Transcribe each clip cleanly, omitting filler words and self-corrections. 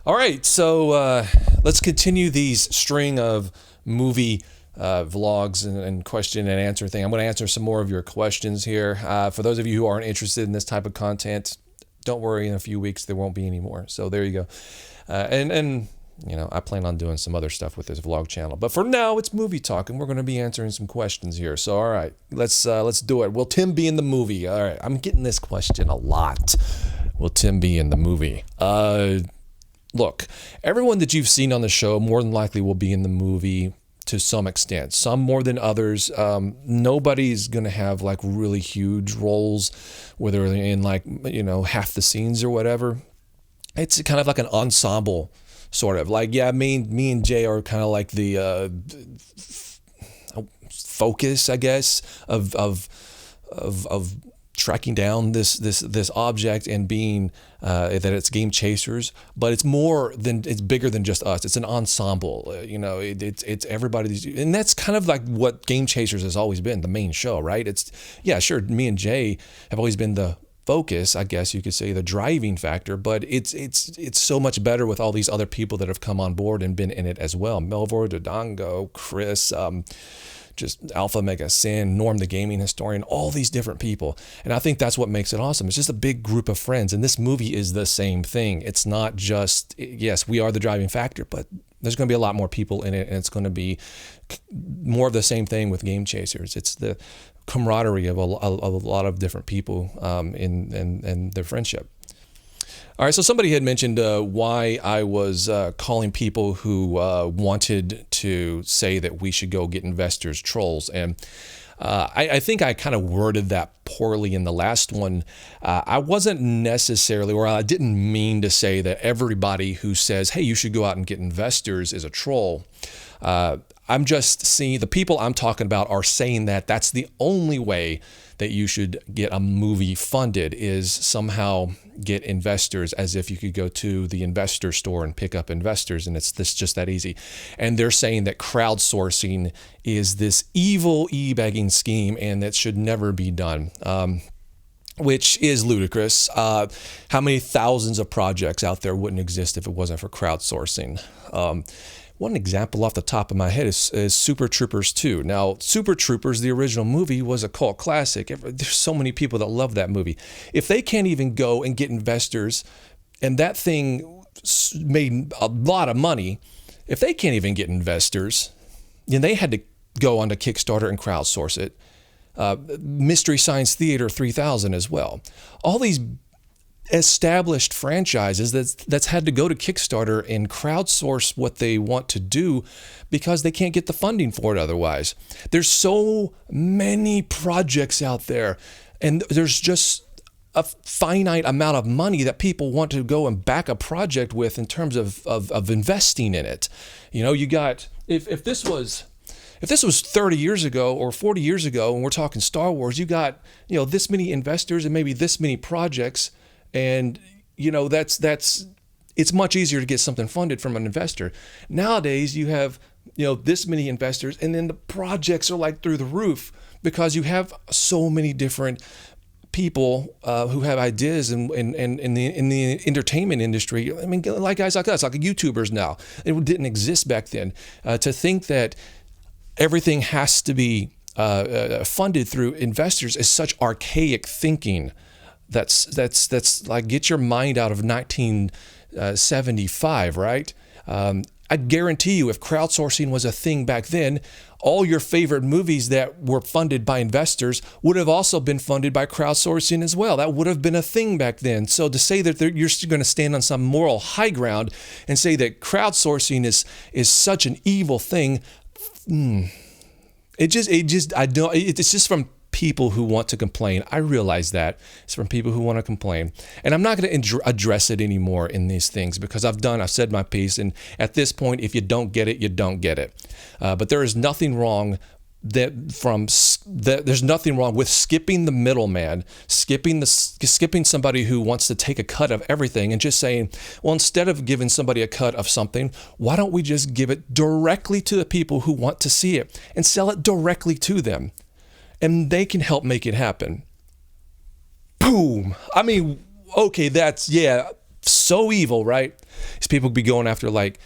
All right, so let's continue these string of movie vlogs and question and answer thing. I'm going to answer some more of your questions here. For those of you who aren't interested in this type of content, don't worry, in a few weeks there won't be any more. So there you go. And you know, I plan on doing some other stuff with this vlog channel. But for now, it's movie talk, and we're going to be answering some questions here. So all right, let's do it. Will Tim be in the movie? All right, I'm getting this question a lot. Will Tim be in the movie? Look, everyone that you've seen on the show more than likely will be in the movie to some extent, some more than others. Nobody's going to have like really huge roles, whether they're in like, you know, half the scenes or whatever. It's kind of like an ensemble sort of like, yeah, me and Jay are kind of like the focus, I guess, of tracking down this object and being that it's game chasers, but it's bigger than just us. It's an ensemble, you know. It's everybody, and that's kind of like what Game Chasers has always been, the main show, right? It's, yeah, sure, me and Jay have always been the focus, I guess you could say, the driving factor, but it's so much better with all these other people that have come on board and been in it as well. Melvor, Dodongo, Chris, just Alpha Mega Sin, Norm the gaming historian, all these different people. And I think that's what makes it awesome. It's just a big group of friends. And this movie is the same thing. It's not just, yes, we are the driving factor, but there's going to be a lot more people in it, and it's going to be more of the same thing with Game Chasers. It's the camaraderie of a lot of different people in their friendship. All right, so somebody had mentioned why I was calling people who wanted to say that we should go get investors trolls. And I think I kind of worded that poorly in the last one. I wasn't necessarily, or I didn't mean to say that everybody who says, hey, you should go out and get investors is a troll. I'm just seeing the people I'm talking about are saying that that's the only way that you should get a movie funded, is somehow get investors, as if you could go to the investor store and pick up investors, and it's just that easy. And they're saying that crowdsourcing is this evil e-begging scheme and that should never be done. Which is ludicrous. How many thousands of projects out there wouldn't exist if it wasn't for crowdsourcing? One example off the top of my head is Super Troopers 2. Now, Super Troopers, the original movie, was a cult classic. There's so many people that love that movie. If they can't even go and get investors, and that thing made a lot of money, if they can't even get investors, then they had to go onto Kickstarter and crowdsource it. Mystery Science Theater 3000 as well. All these established franchises that's had to go to Kickstarter and crowdsource what they want to do because they can't get the funding for it otherwise. There's so many projects out there, and there's just a finite amount of money that people want to go and back a project with in terms of investing in it. You know, you got, if this was 30 years ago or 40 years ago, and we're talking Star Wars, you got, you know, this many investors and maybe this many projects. And, you know, it's much easier to get something funded from an investor. Nowadays, you have, you know, this many investors, and then the projects are like through the roof because you have so many different people who have ideas in the entertainment industry. I mean, like guys like us, like YouTubers now. It didn't exist back then. To think that everything has to be funded through investors is such archaic thinking. That's like, get your mind out of 1975, right? I guarantee you, if crowdsourcing was a thing back then, all your favorite movies that were funded by investors would have also been funded by crowdsourcing as well. That would have been a thing back then. So to say that you're still going to stand on some moral high ground and say that crowdsourcing is such an evil thing, it's just from people who want to complain. I realize that it's from people who want to complain, and I'm not going to address it anymore in these things because I've said my piece. And at this point, if you don't get it, you don't get it. But there is nothing wrong there's nothing wrong with skipping the middleman, skipping somebody who wants to take a cut of everything, and just saying, well, instead of giving somebody a cut of something, why don't we just give it directly to the people who want to see it and sell it directly to them? And they can help make it happen. Boom. I mean, okay, that's, yeah, so evil, right? These people be going after like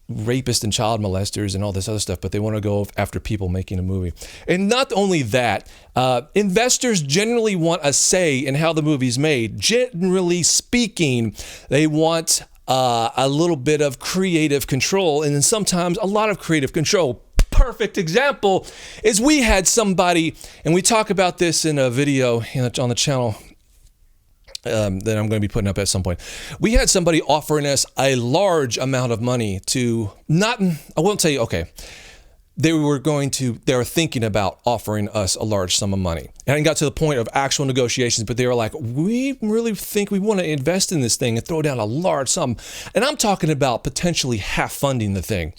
rapists and child molesters and all this other stuff, but they want to go after people making a movie. And not only that, investors generally want a say in how the movie's made. Generally speaking, they want a little bit of creative control, and then sometimes a lot of creative control. Perfect example is we had somebody, and we talk about this in a video on the channel that I'm going to be putting up at some point. We had somebody offering us a large amount of money to I won't say, okay, they were thinking about offering us a large sum of money. And it got to the point of actual negotiations, but they were like, we really think we want to invest in this thing and throw down a large sum. And I'm talking about potentially half funding the thing.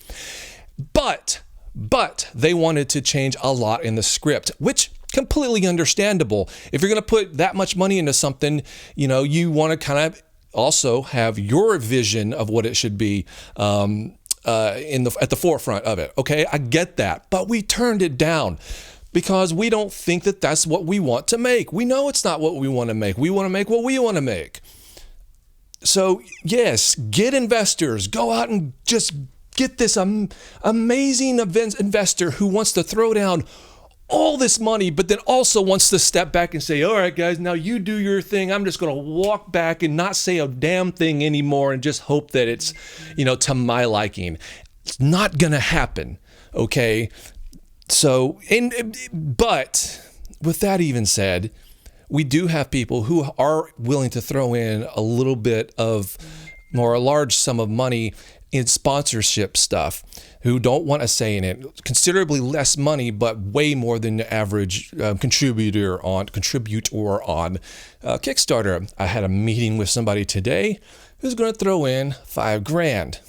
But they wanted to change a lot in the script, which completely understandable. If you're going to put that much money into something, you want to kind of also have your vision of what it should be at the forefront of it. Okay, I get that, but we turned it down because we don't think that that's what we want to make. We know it's not what we want to make. We want to make what we want to make. So yes, get investors. Go out and just get this amazing investor who wants to throw down all this money, but then also wants to step back and say, all right, guys, now you do your thing. I'm just going to walk back and not say a damn thing anymore and just hope that it's, to my liking. It's not going to happen. Okay. So, but with that even said, we do have people who are willing to throw in a little bit of or a large sum of money in sponsorship stuff, who don't want a say in it. Considerably less money, but way more than the average contributor on Kickstarter. I had a meeting with somebody today who's going to throw in $5,000.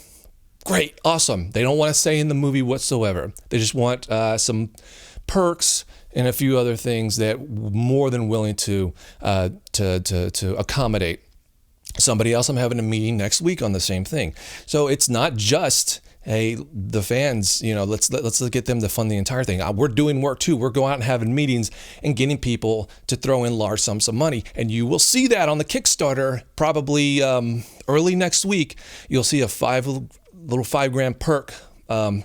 Great, awesome. They don't want a say in the movie whatsoever. They just want some perks and a few other things that more than willing to accommodate. Somebody else, I'm having a meeting next week on the same thing. So it's not just, hey, the fans, let's get them to fund the entire thing. We're doing work too. We're going out and having meetings and getting people to throw in large sums of money. And you will see that on the Kickstarter probably early next week. You'll see a little $5,000 perk.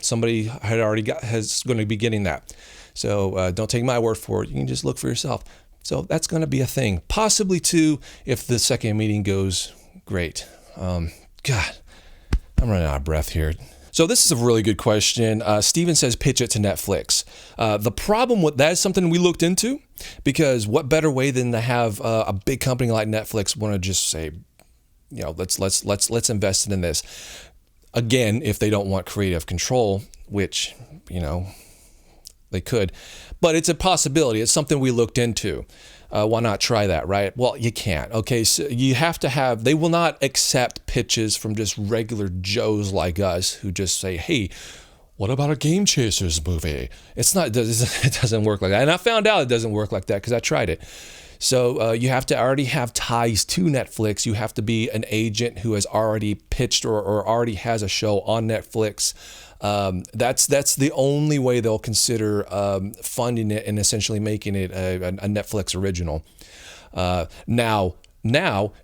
Somebody has going to be getting that. So don't take my word for it. You can just look for yourself. So that's going to be a thing. Possibly two if the second meeting goes great. God, I'm running out of breath here. So this is a really good question. Steven says, pitch it to Netflix. The problem with that is something we looked into, because what better way than to have a big company like Netflix want to just say, let's invest in this. Again, if they don't want creative control, which, they could, but it's a possibility. It's something we looked into. Why not try that, right? Well, you can't. Okay, so you have to they will not accept pitches from just regular Joes like us who just say, hey, what about a Game Chasers movie? It doesn't work like that. And I found out it doesn't work like that because I tried it. So you have to already have ties to Netflix. You have to be an agent who has already pitched or already has a show on Netflix. That's the only way they'll consider funding it and essentially making it a Netflix original. Now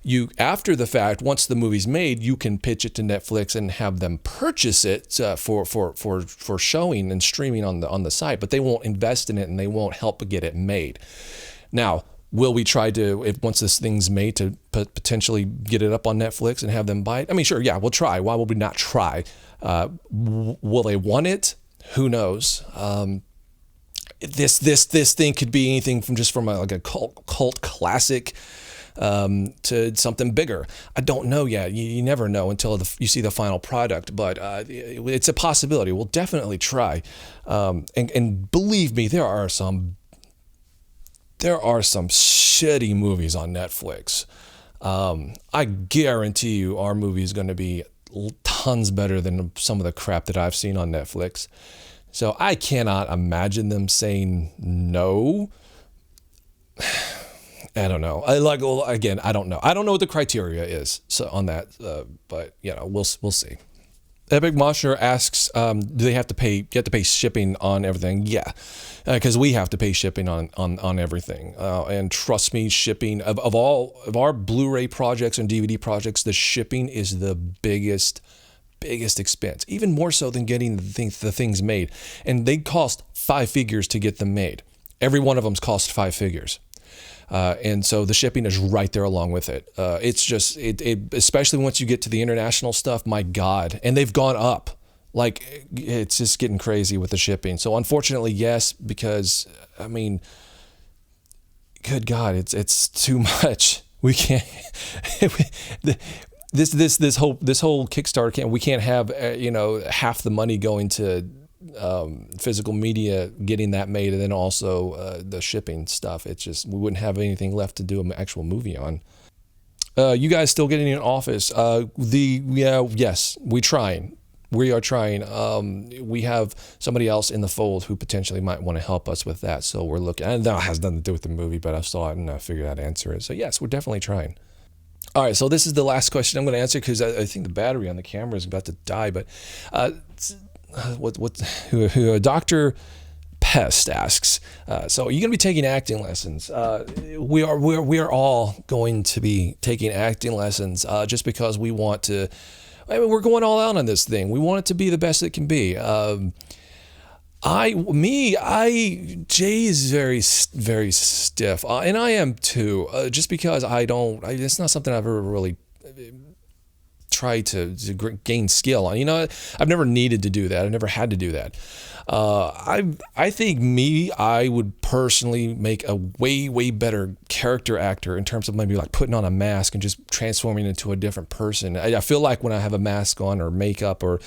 you, after the fact, once the movie's made, you can pitch it to Netflix and have them purchase it for showing and streaming on the site, but they won't invest in it and they won't help get it made. Now, will we try to, once this thing's made, to potentially get it up on Netflix and have them buy it? I mean, sure, yeah, we'll try. Why would we not try? Will they want it? Who knows? This thing could be anything from a cult classic to something bigger. I don't know yet. You never know until you see the final product, but it's a possibility. We'll definitely try. And believe me, there are some shitty movies on Netflix. I guarantee you our movie is going to be tons better than some of the crap that I've seen on Netflix. So I cannot imagine them saying no. I don't know. I don't know. I don't know what the criteria is on that, but we'll see. Epic Monster asks, do they have to pay? You have to pay shipping on everything? Yeah, because we have to pay shipping on everything. And trust me, shipping of all of our Blu-ray projects and DVD projects, the shipping is the biggest expense, even more so than getting the things made. And they cost 5 figures to get them made. Every one of them's cost 5 figures. And so the shipping is right there along with it. It's just, especially once you get to the international stuff, my God, and they've gone up. Like, it's just getting crazy with the shipping. So unfortunately, yes, because I mean, good God, it's too much. We can't, this whole Kickstarter we can't have, half the money going to physical media, getting that made, and then also the shipping stuff. It's just, we wouldn't have anything left to do an actual movie on. You guys still getting in office? Yes, we are trying. We have somebody else in the fold who potentially might want to help us with that, so we're looking, and that has nothing to do with the movie, but I still haven't figured out how to answer it. So yes, we're definitely trying. All right, so this is the last question I'm going to answer, because I think the battery on the camera is about to die. But Dr. Pest asks, so are you going to be taking acting lessons? We are all going to be taking acting lessons, just because we want to. I mean, we're going all out on this thing. We want it to be the best it can be. Jay is very, very stiff, and I am too. Just because it's not something I've ever really tried to gain skill on. I've never needed to do that. I've never had to do that. I think I would personally make a way better character actor in terms of maybe like putting on a mask and just transforming into a different person. I feel like when I have a mask on or makeup or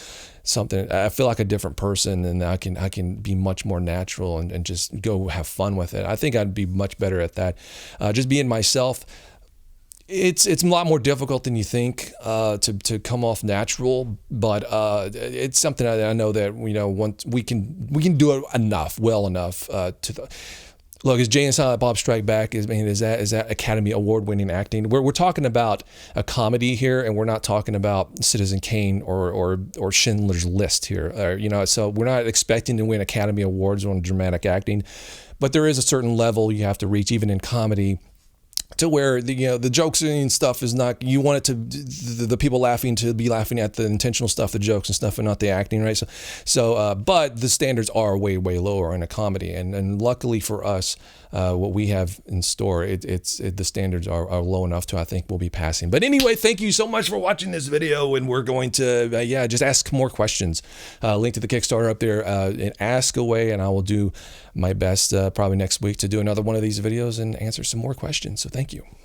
something, I feel like a different person, and I can be much more natural and just go have fun with it. I think I'd be much better at that. Just being myself. It's a lot more difficult than you think to come off natural, but it's something I know that once we can do it well enough to. Look, is Jay and Silent Bob Strike Back? Is that Academy Award winning acting? We're talking about a comedy here, and we're not talking about Citizen Kane or Schindler's List here. So we're not expecting to win Academy Awards on dramatic acting, but there is a certain level you have to reach, even in comedy, to where the jokes and stuff is not, you want it to, the people laughing to be laughing at the intentional stuff, the jokes and stuff, and not the acting, right? So but the standards are way lower in a comedy, and luckily for us, what we have in store, the standards are low enough to, I think, we'll be passing. But anyway, thank you so much for watching this video, and we're going to just ask more questions. Link to the Kickstarter up there, and ask away, and I will do my best probably next week to do another one of these videos and answer some more questions. So thank you.